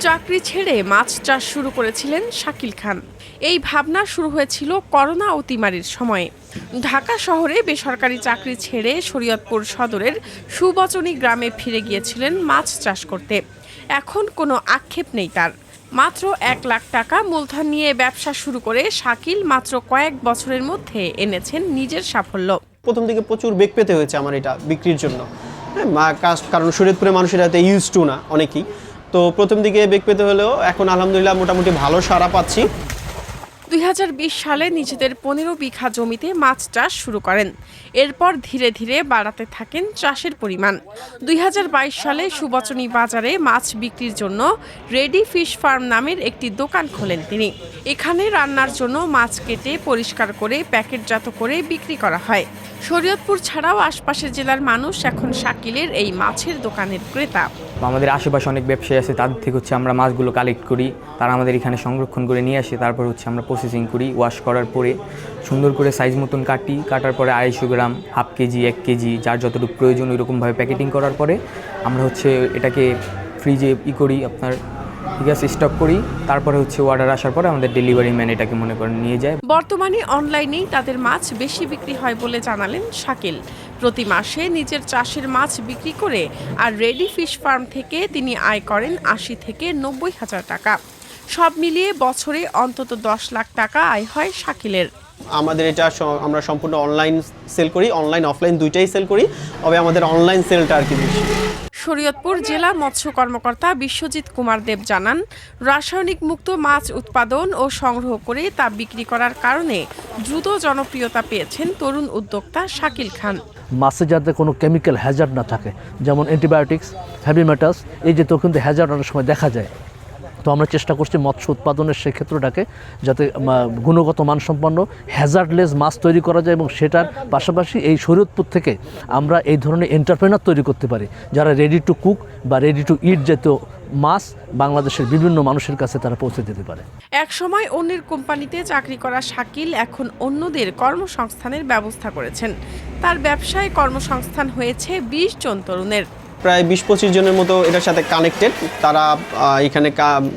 চাকরি ছেড়ে মাছ চাষ শুরু করেছিলেন শাকিল খান। এই ভাবনা শুরু হয়েছিল করোনা অতিমারির সময়ে। ঢাকা শহরে বেসরকারি চাকরি ছেড়ে শরীয়তপুর সদরের সুবচনী গ্রামে ফিরে গিয়েছিলেন মাছ চাষ করতে। এখন কোনো আক্ষেপ নেই তার। মাত্র ১ লাখ টাকা মূলধন নিয়ে ব্যবসা শুরু করে শাকিল মাত্র কয়েক বছরের মধ্যে এনেছেন নিজের সাফল্য। প্রথম দিকে প্রচুর বেগ পেতে হয়েছে আমার এটা বিক্রির জন্য, কারণ শরীয়তপুরে মানুষের এতে ইউজ টু না অনেকেই, তো প্রথম দিকে বেগ পেতে হলেও এখন আলহামদুলিল্লাহ মোটামুটি ভালো সাড়া পাচ্ছি। ২০২০ সালে নিজেদের ১৫ বিঘা জমিতে মাছ চাষ শুরু করেন। এরপর ধীরে ধীরে বাড়াতে থাকেন চাষের পরিমাণ। ২০২২ সালে সুবচনী বাজারে মাছ বিক্রির জন্য রেডি ফিশ ফার্ম নামের একটি দোকান খোলেন তিনি। এখানে রান্নার জন্য মাছ কেটে পরিষ্কার করে প্যাকেটজাত করে বিক্রি করা হয়। শরীয়তপুর ছাড়াও আশপাশের জেলার মানুষ এখন শাকিলের এই মাছের দোকানের ক্রেতা। আমাদের আশেপাশে অনেক ব্যবসায়ী আছে, তাদের থেকে আমরা মাছগুলো কালেক্ট করি, তারা আমাদের এখানে সংরক্ষণ করে নিয়ে আসে, তারপর আমরা প্রসেসিং করি। ওয়াশ করার পরে সুন্দর করে সাইজ মতন কাটার পরে ২৫০ গ্রাম, হাফ কেজি, ১ কেজি যার যতটুকু প্রয়োজন ওইরকমভাবে প্যাকেটিং করার পরে আমরা এটাকে ফ্রিজে করি আপনার, ঠিক আছে, স্টক করি। তারপরে অর্ডার আসার পরে আমাদের ডেলিভারি ম্যান এটাকে মনে করেন নিয়ে যায়। বর্তমানে অনলাইনেই তাদের মাছ বেশি বিক্রি হয় বলে জানালেন শাকিল। প্রতি মাসে নিজের চাষের মাছ বিক্রি করে আর রেডি ফিশ ফার্ম থেকে তিনি আয় করেন ৮০ থেকে ৯০ হাজার টাকা। সব মিলিয়ে বছরে অন্তত ১০ লাখ টাকা আয় হয় শাকিলের। আমাদের এটা আমরা সম্পূর্ণ অনলাইন সেল করি, অনলাইন অফলাইন দুইটাই সেল করি, তবে আমাদের অনলাইন সেলটা আর কি বেশি। শরীয়তপুর জেলা মৎস্য কর্মকর্তা বিশ্বজিৎ কুমার দেব জানান, রাসায়নিক মুক্ত মাছ উৎপাদন ও সংগ্রহ করে তা বিক্রি করার কারণে দ্রুত জনপ্রিয়তা পেয়েছেন তরুণ উদ্যোক্তা শাকিল খান। মাছে যাতে কোনো কেমিক্যাল হ্যাজার্ড না থাকে, যেমন অ্যান্টিবায়োটিক্স, হেভি মেটালস, এই যে তো কিন্তু হ্যাজার্ড অনেক সময় দেখা যায়। তো আমরা চেষ্টা করছি মৎস্য উৎপাদনের সেই ক্ষেত্রটাকে যাতে গুণগত মানসম্পন্ন হ্যাজার্ডলেস মাছ তৈরি করা যায়, এবং সেটার পাশাপাশি এই শরীয়তপুর থেকে আমরা এই ধরনের এন্টারপ্রেনার তৈরি করতে পারি যারা রেডি টু কুক বা রেডি টু ইট জাতীয় মাছ বাংলাদেশের বিভিন্ন মানুষের কাছে তারা পৌঁছে দিতে পারে। এক সময় অন্যের কোম্পানিতে চাকরি করা শাকিল এখন অন্যদের কর্মসংস্থানের ব্যবস্থা করেছেন। তার ব্যবসায় কর্মসংস্থান হয়েছে ২০ জন তরুণের। প্রায় ২০-২৫ জনের মতো এটার সাথে কানেক্টেড। তারা এখানে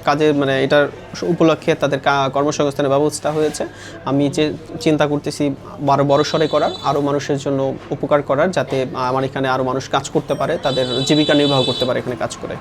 কাজে এটার উপলক্ষে তাদের কর্মসংস্থানের ব্যবস্থা হয়েছে। আমি চিন্তা করতেছি বড় সরে করার, আরও মানুষের জন্য উপকার করার, যাতে আমার এখানে আরও মানুষ কাজ করতে পারে, তাদের জীবিকা নির্বাহ করতে পারে এখানে কাজ করে।